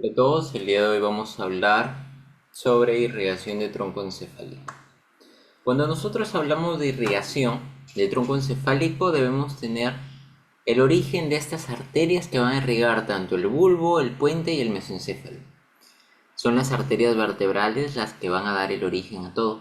Hola a todos, el día de hoy vamos a hablar sobre irrigación de tronco encefálico. Cuando nosotros hablamos de irrigación de tronco encefálico debemos tener el origen de estas arterias que van a irrigar tanto el bulbo, el puente y el mesencéfalo. Son las arterias vertebrales las que van a dar el origen a todo.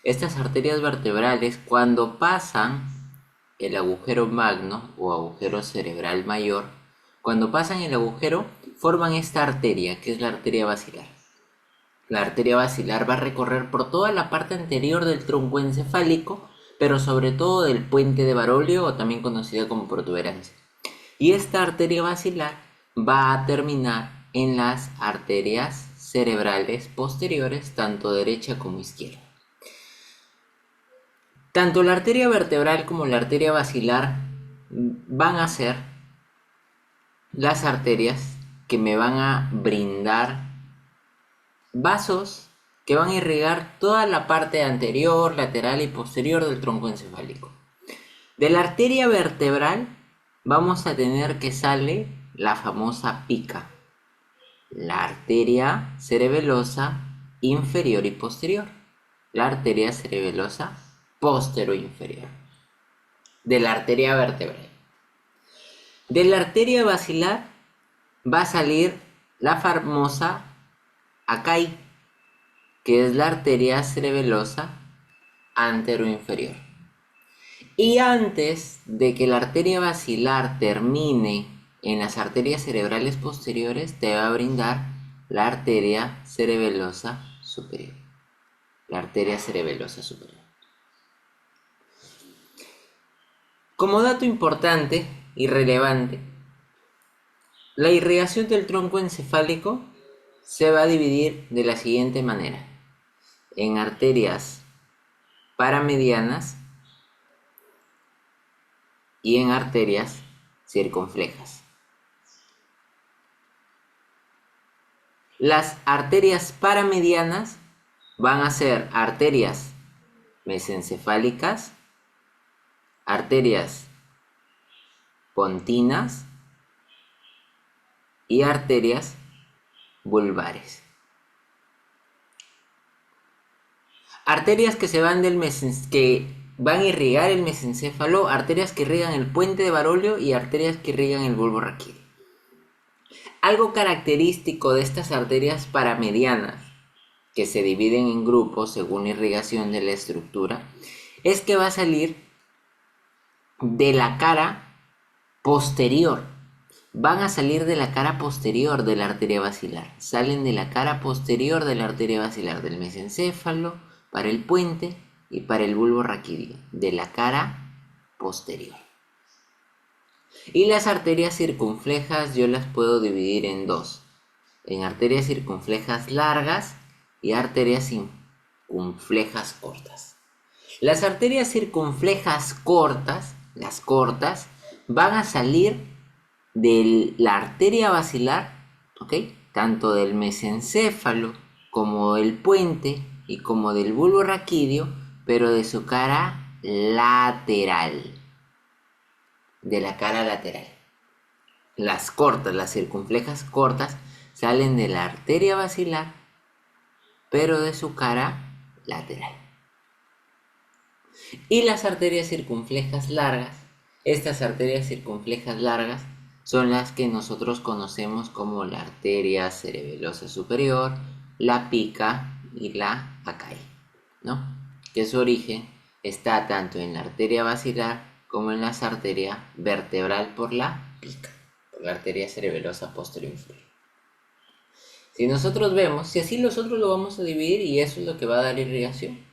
Estas arterias vertebrales, cuando pasan el agujero magno o agujero cerebral mayor, cuando pasan el agujero forman esta arteria que es la arteria basilar. La arteria basilar va a recorrer por toda la parte anterior del tronco encefálico, pero sobre todo del puente de Barolio o también conocida como protuberancia. Y esta arteria basilar va a terminar en las arterias cerebrales posteriores, tanto derecha como izquierda. Tanto la arteria vertebral como la arteria basilar van a ser las arterias que me van a brindar vasos que van a irrigar toda la parte anterior, lateral y posterior del tronco encefálico. De la arteria vertebral vamos a tener que sale la famosa pica, la arteria cerebelosa inferior y posterior, la arteria cerebelosa posterior-inferior de la arteria vertebral. De la arteria basilar va a salir la famosa acai, que es la arteria cerebelosa anteroinferior. Y antes de que la arteria basilar termine en las arterias cerebrales posteriores, te va a brindar la arteria cerebelosa superior. La arteria cerebelosa superior. Como dato importante y relevante, la irrigación del tronco encefálico se va a dividir de la siguiente manera: en arterias paramedianas y en arterias circunflejas. Las arterias paramedianas van a ser arterias mesencefálicas, arterias pontinas y arterias vulvares. Arterias que que van a irrigar el mesencéfalo, arterias que irrigan el puente de Barolio y arterias que irrigan el bulbo raquídeo. Algo característico de estas arterias paramedianas, que se dividen en grupos según irrigación de la estructura, es que va a salir de la cara posterior. Van a salir de la cara posterior de la arteria basilar. Salen de la cara posterior de la arteria basilar, del mesencéfalo, para el puente y para el bulbo raquídeo. De la cara posterior. Y las arterias circunflejas yo las puedo dividir en dos: en arterias circunflejas largas y arterias circunflejas cortas. Las arterias circunflejas cortas, las cortas, van a salir de la arteria basilar, ¿ok? Tanto del mesencéfalo como del puente y como del bulbo raquídeo, pero de su cara lateral, de la cara lateral. Las cortas, las circunflejas cortas, salen de la arteria basilar, pero de su cara lateral. Y las arterias circunflejas largas, estas arterias circunflejas largas son las que nosotros conocemos como la arteria cerebelosa superior, la pica y la acai, ¿no? Que su origen está tanto en la arteria basilar como en la arteria vertebral por la pica, por la arteria cerebelosa posterior inferior. Si nosotros vemos, si así nosotros lo vamos a dividir, y eso es lo que va a dar irrigación.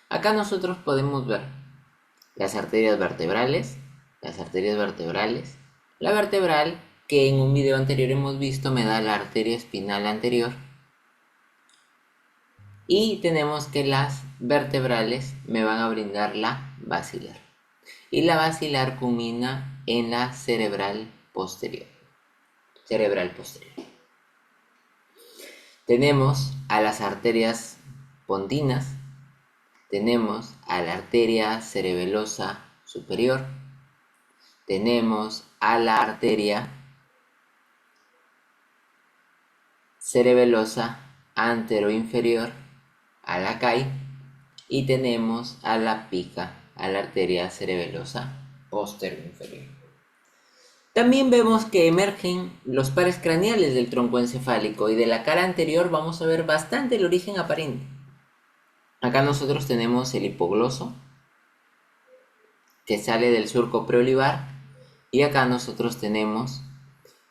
Acá nosotros podemos ver las arterias vertebrales, la vertebral que en un video anterior hemos visto me da la arteria espinal anterior, y tenemos que las vertebrales me van a brindar la basilar, y la basilar culmina en la cerebral posterior. Tenemos a las arterias pontinas, tenemos a la arteria cerebelosa superior, tenemos a la arteria cerebelosa anteroinferior a la CAI y tenemos a la pica, a la arteria cerebelosa posterior-inferior. También vemos que emergen los pares craneales del tronco encefálico y de la cara anterior vamos a ver bastante el origen aparente. Acá nosotros tenemos el hipogloso que sale del surco preolivar y acá nosotros tenemos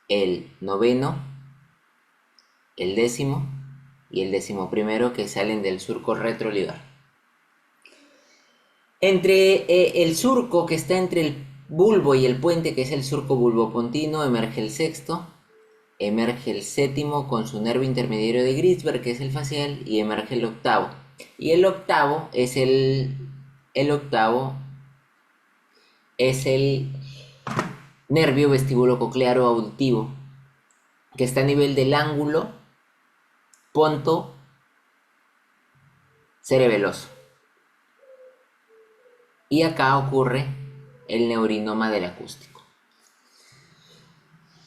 el noveno, el décimo y el 11º que salen del surco retroolivar. Entre el surco que está entre el bulbo y el puente, que es el surco bulbopontino, emerge el sexto, emerge el séptimo con su nervio intermediario de Grisberg, que es el facial, y emerge el octavo. Y el octavo es el nervio vestíbulo-coclear o auditivo, que está a nivel del ángulo ponto cerebeloso. Y acá ocurre el neurinoma del acústico.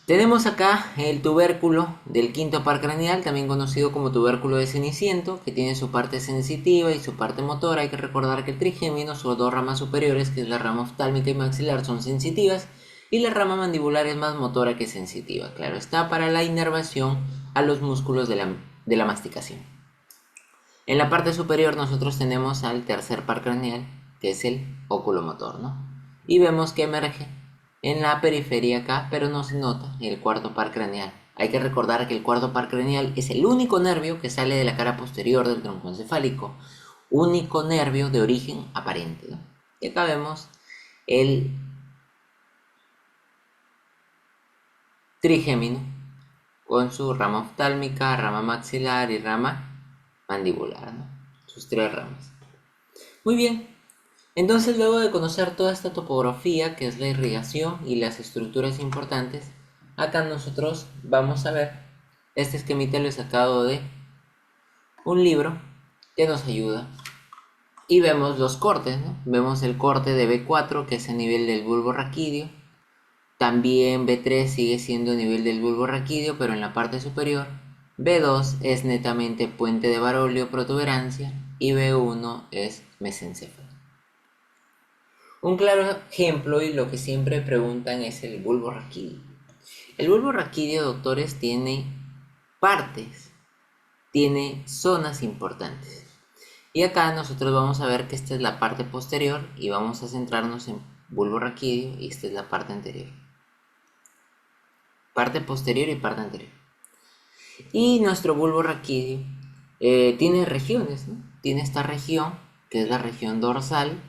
Tenemos acá el tubérculo del quinto par craneal, también conocido como tubérculo de Ceniciento, que tiene su parte sensitiva y su parte motora. Hay que recordar que el trigémino, sus dos ramas superiores, que es la rama oftálmica y maxilar, son sensitivas, y la rama mandibular es más motora que sensitiva. Claro, está para la inervación a los músculos de la masticación. En la parte superior nosotros tenemos al tercer par craneal, que es el oculomotor, ¿no? Y vemos que emerge en la periferia acá, pero no se nota el cuarto par craneal. Hay que recordar que el cuarto par craneal es el único nervio que sale de la cara posterior del tronco encefálico, único nervio de origen aparente, ¿no? Y acá vemos el trigémino con su rama oftálmica, rama maxilar y rama mandibular, ¿no? Sus tres ramas. Muy bien, entonces luego de conocer toda esta topografía que es la irrigación y las estructuras importantes, acá nosotros vamos a ver este esquemita. Lo he sacado de un libro que nos ayuda y vemos los cortes, ¿no? Vemos el corte de B4 que es a nivel del bulbo raquídeo, también B3 sigue siendo a nivel del bulbo raquídeo pero en la parte superior, B2 es netamente puente de Barolio protuberancia y B1 es mesencéfalo. Un claro ejemplo y lo que siempre preguntan es el bulbo raquídeo. El bulbo raquídeo, doctores, tiene partes, tiene zonas importantes. Y acá nosotros vamos a ver que esta es la parte posterior y vamos a centrarnos en bulbo raquídeo y esta es la parte anterior. Parte posterior y parte anterior. Y nuestro bulbo raquídeo tiene regiones, ¿no? Tiene esta región que es la región dorsal.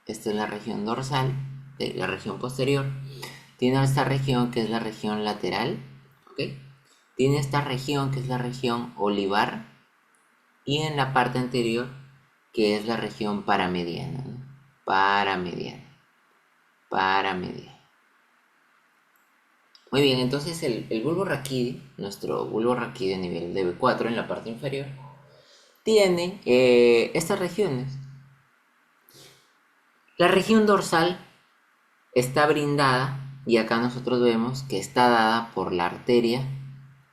Esta es la región dorsal, la región posterior. Tiene esta región que es la región lateral, ¿ok? Tiene esta región que es la región olivar. Y en la parte anterior, que es la región paramediana, ¿no? Paramediana. Muy bien, entonces el bulbo raquídeo, nuestro bulbo raquídeo a nivel de B4 en la parte inferior, tiene estas regiones. La región dorsal está brindada y acá nosotros vemos que está dada por la arteria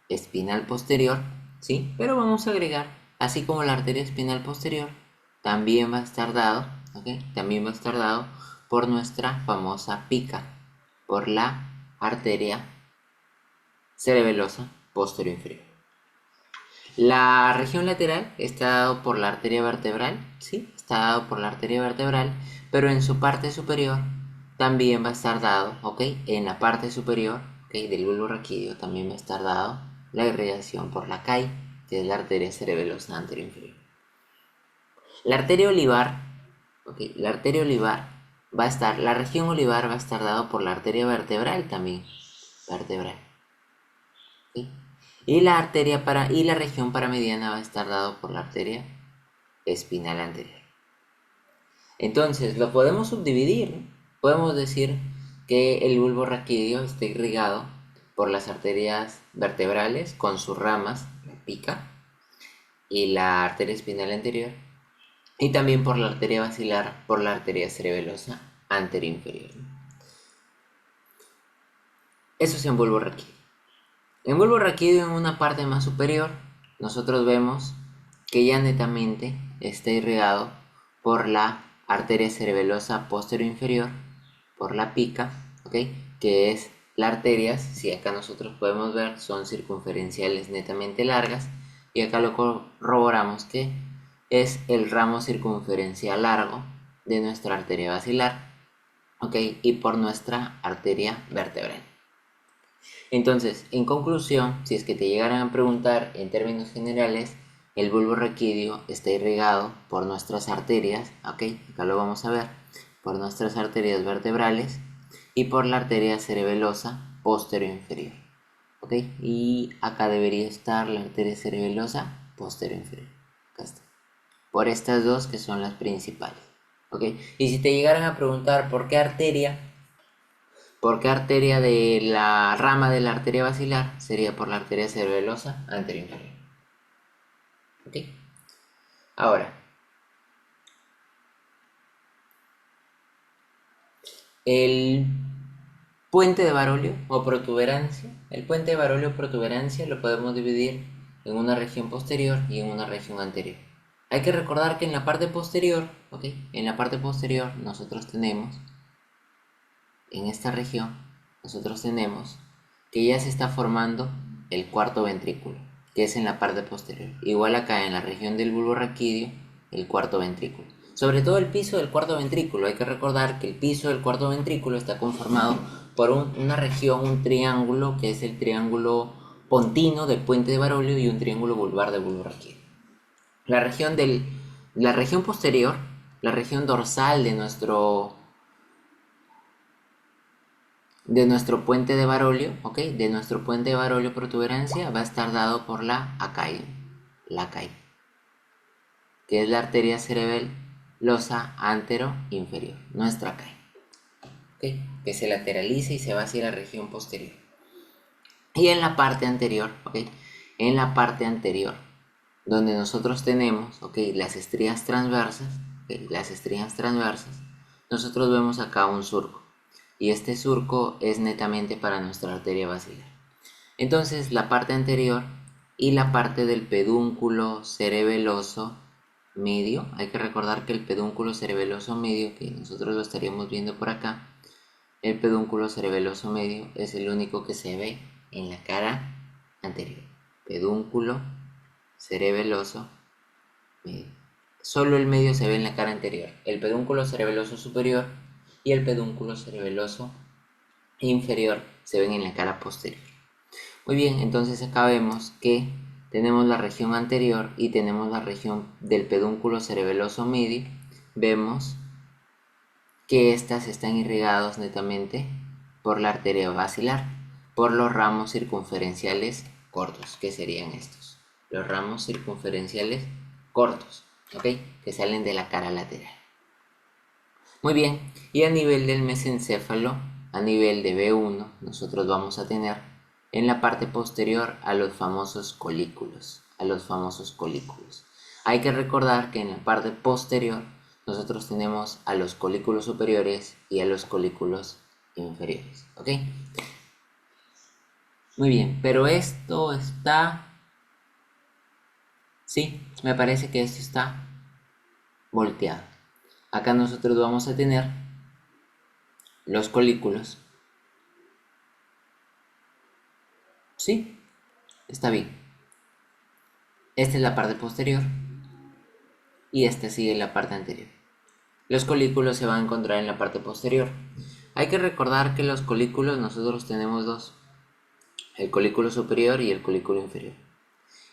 espinal posterior, ¿sí? Pero vamos a agregar, así como la arteria espinal posterior, también va a estar dado, ¿ok? También va a estar dado por nuestra famosa pica, por la arteria cerebelosa posterior inferior. La región lateral está dado por la arteria vertebral, ¿sí? Está dado por la arteria vertebral, pero en su parte superior también va a estar dado, ¿ok? En la parte superior, ¿ok? Del bulbo raquídeo también va a estar dado la irrigación por la CAI, que es la arteria cerebelosa anterior inferior. La arteria olivar, ¿ok? La arteria olivar va a estar, la región olivar va a estar dado por la arteria vertebral también, vertebral, ¿sí? Y la región paramediana va a estar dado por la arteria espinal anterior. Entonces, lo podemos subdividir, ¿no? Podemos decir que el bulbo raquídeo está irrigado por las arterias vertebrales con sus ramas, la pica, y la arteria espinal anterior, y también por la arteria basilar, por la arteria cerebelosa anterior inferior, ¿no? Eso es en bulbo raquídeo. En bulbo raquídeo, en una parte más superior, nosotros vemos que ya netamente está irrigado por la arteria cerebelosa posterior inferior, por la pica, ¿ok? Que es la arteria, si acá nosotros podemos ver, son circunferenciales netamente largas, y acá lo corroboramos que es el ramo circunferencial largo de nuestra arteria basilar, ¿ok? Y por nuestra arteria vertebral. Entonces, en conclusión, si es que te llegaran a preguntar en términos generales, el bulbo raquídeo está irrigado por nuestras arterias, ¿ok? Acá lo vamos a ver, por nuestras arterias vertebrales y por la arteria cerebelosa posterior inferior, ¿ok? Y acá debería estar la arteria cerebelosa posterior inferior, acá está. Por estas dos que son las principales, ¿ok? Y si te llegaran a preguntar por qué arteria de la rama de la arteria basilar, sería por la arteria cerebelosa anterior inferior. ¿Ok? Ahora, el puente de Barolio o protuberancia. El puente de Barolio o protuberancia lo podemos dividir en una región posterior y en una región anterior. Hay que recordar que en la parte posterior, ¿ok? En la parte posterior nosotros tenemos, en esta región, nosotros tenemos que ya se está formando el cuarto ventrículo, que es en la parte posterior. Igual acá en la región del bulbo raquídeo, el cuarto ventrículo. Sobre todo el piso del cuarto ventrículo. Hay que recordar que el piso del cuarto ventrículo está conformado por una región, un triángulo, que es el triángulo pontino del puente de Barolio y un triángulo vulvar de bulbo raquídeo. La región posterior, la región dorsal de nuestro puente de Barolio, ¿ok? De nuestro puente de Barolio protuberancia va a estar dado por la ACAI, que es la arteria cerebelosa antero-inferior, nuestra ACAI, ¿ok? Que se lateraliza y se va hacia la región posterior. Y en la parte anterior, ¿ok? En la parte anterior, donde nosotros tenemos, ¿ok? Las estrías transversas, ¿ok? Las estrías transversas, nosotros vemos acá un surco. Y este surco es netamente para nuestra arteria basilar. Entonces la parte anterior y la parte del pedúnculo cerebeloso medio, hay que recordar que el pedúnculo cerebeloso medio, que nosotros lo estaríamos viendo por acá, el pedúnculo cerebeloso medio es el único que se ve en la cara anterior. Pedúnculo cerebeloso medio. Solo el medio se ve en la cara anterior. El pedúnculo cerebeloso superior y el pedúnculo cerebeloso inferior se ven en la cara posterior. Muy bien, entonces acá vemos que tenemos la región anterior y tenemos la región del pedúnculo cerebeloso medio. Vemos que estas están irrigados netamente por la arteria basilar, por los ramos circunferenciales cortos, que serían estos. Los ramos circunferenciales cortos, ¿ok? Que salen de la cara lateral. Muy bien, y a nivel del mesencéfalo, a nivel de B1, nosotros vamos a tener en la parte posterior a los famosos colículos, Hay que recordar que en la parte posterior nosotros tenemos a los colículos superiores y a los colículos inferiores, ¿ok? Muy bien, pero esto está... Sí, me parece que esto está volteado. Acá nosotros vamos a tener los colículos. Sí, está bien. Esta es la parte posterior y esta sigue la parte anterior. Los colículos se van a encontrar en la parte posterior. Hay que recordar que los colículos nosotros tenemos dos: el colículo superior y el colículo inferior.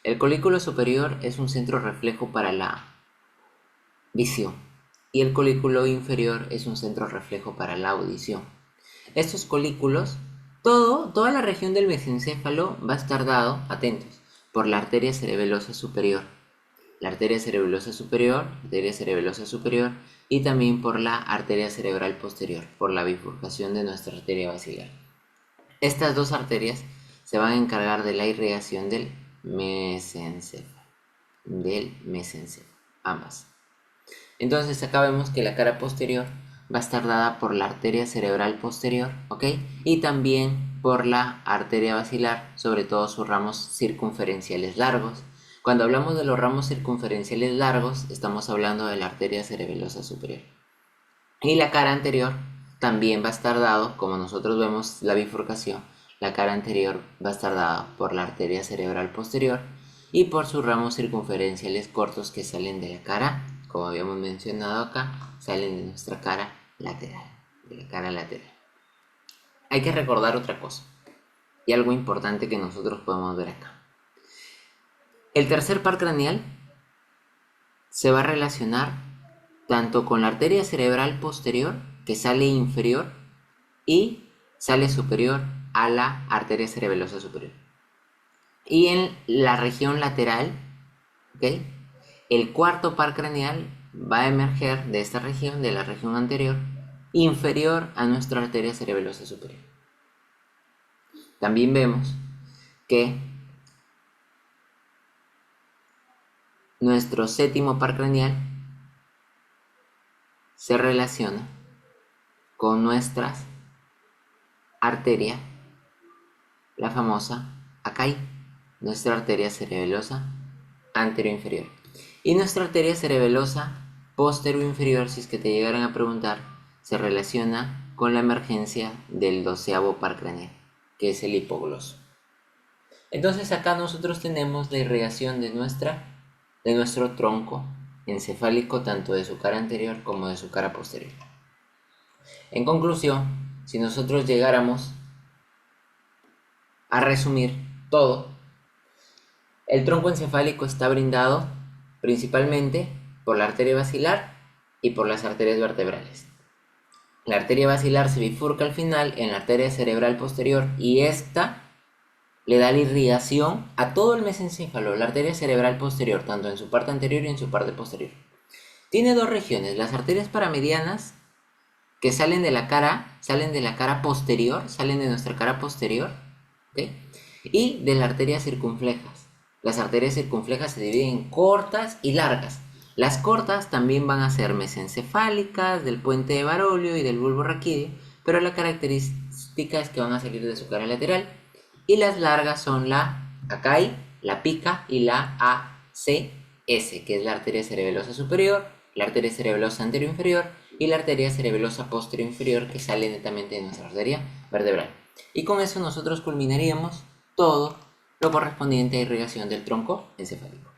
El colículo superior es un centro reflejo para la visión y el colículo inferior es un centro reflejo para la audición. Estos colículos, toda la región del mesencéfalo va a estar dado, atentos, por la arteria cerebelosa superior. La arteria cerebelosa superior y también por la arteria cerebral posterior, por la bifurcación de nuestra arteria basilar. Estas dos arterias se van a encargar de la irrigación del mesencéfalo, ambas. Entonces acá vemos que la cara posterior va a estar dada por la arteria cerebral posterior, ¿ok? Y también por la arteria basilar, sobre todo sus ramos circunferenciales largos. Cuando hablamos de los ramos circunferenciales largos, estamos hablando de la arteria cerebelosa superior. Y la cara anterior también va a estar dado, como nosotros vemos la bifurcación, la cara anterior va a estar dada por la arteria cerebral posterior y por sus ramos circunferenciales cortos que salen de la cara, como habíamos mencionado acá, salen de nuestra cara lateral, de la cara lateral. Hay que recordar otra cosa y algo importante que nosotros podemos ver acá. El tercer par craneal se va a relacionar tanto con la arteria cerebral posterior, que sale inferior, y sale superior a la arteria cerebelosa superior. Y en la región lateral, ¿okay?, el cuarto par craneal va a emerger de esta región, de la región anterior, inferior a nuestra arteria cerebelosa superior. También vemos que nuestro séptimo par craneal se relaciona con nuestras arteria, la famosa ACAI, nuestra arteria cerebelosa anteroinferior. Y nuestra arteria cerebelosa posteroinferior, si es que te llegaran a preguntar, se relaciona con la emergencia del 12º par craneal, que es el hipogloso. Entonces acá nosotros tenemos la irrigación de nuestro tronco encefálico, tanto de su cara anterior como de su cara posterior. En conclusión, si nosotros llegáramos a resumir todo, el tronco encefálico está brindado principalmente por la arteria basilar y por las arterias vertebrales. La arteria basilar se bifurca al final en la arteria cerebral posterior y esta le da la irrigación a todo el mesencéfalo, la arteria cerebral posterior, tanto en su parte anterior y en su parte posterior. Tiene dos regiones, las arterias paramedianas, que salen de la cara posterior, salen de nuestra cara posterior, ¿okay?, y de las arterias circunflejas. Las arterias circunflejas se dividen en cortas y largas. Las cortas también van a ser mesencefálicas, del puente de Barolio y del bulbo raquídeo, pero la característica es que van a salir de su cara lateral. Y las largas son la ACAI, la pica y la ACS, que es la arteria cerebelosa superior, la arteria cerebelosa anteroinferior y la arteria cerebelosa posteroinferior, que sale netamente de nuestra arteria vertebral. Y con eso nosotros culminaríamos todo lo correspondiente a irrigación del tronco encefálico.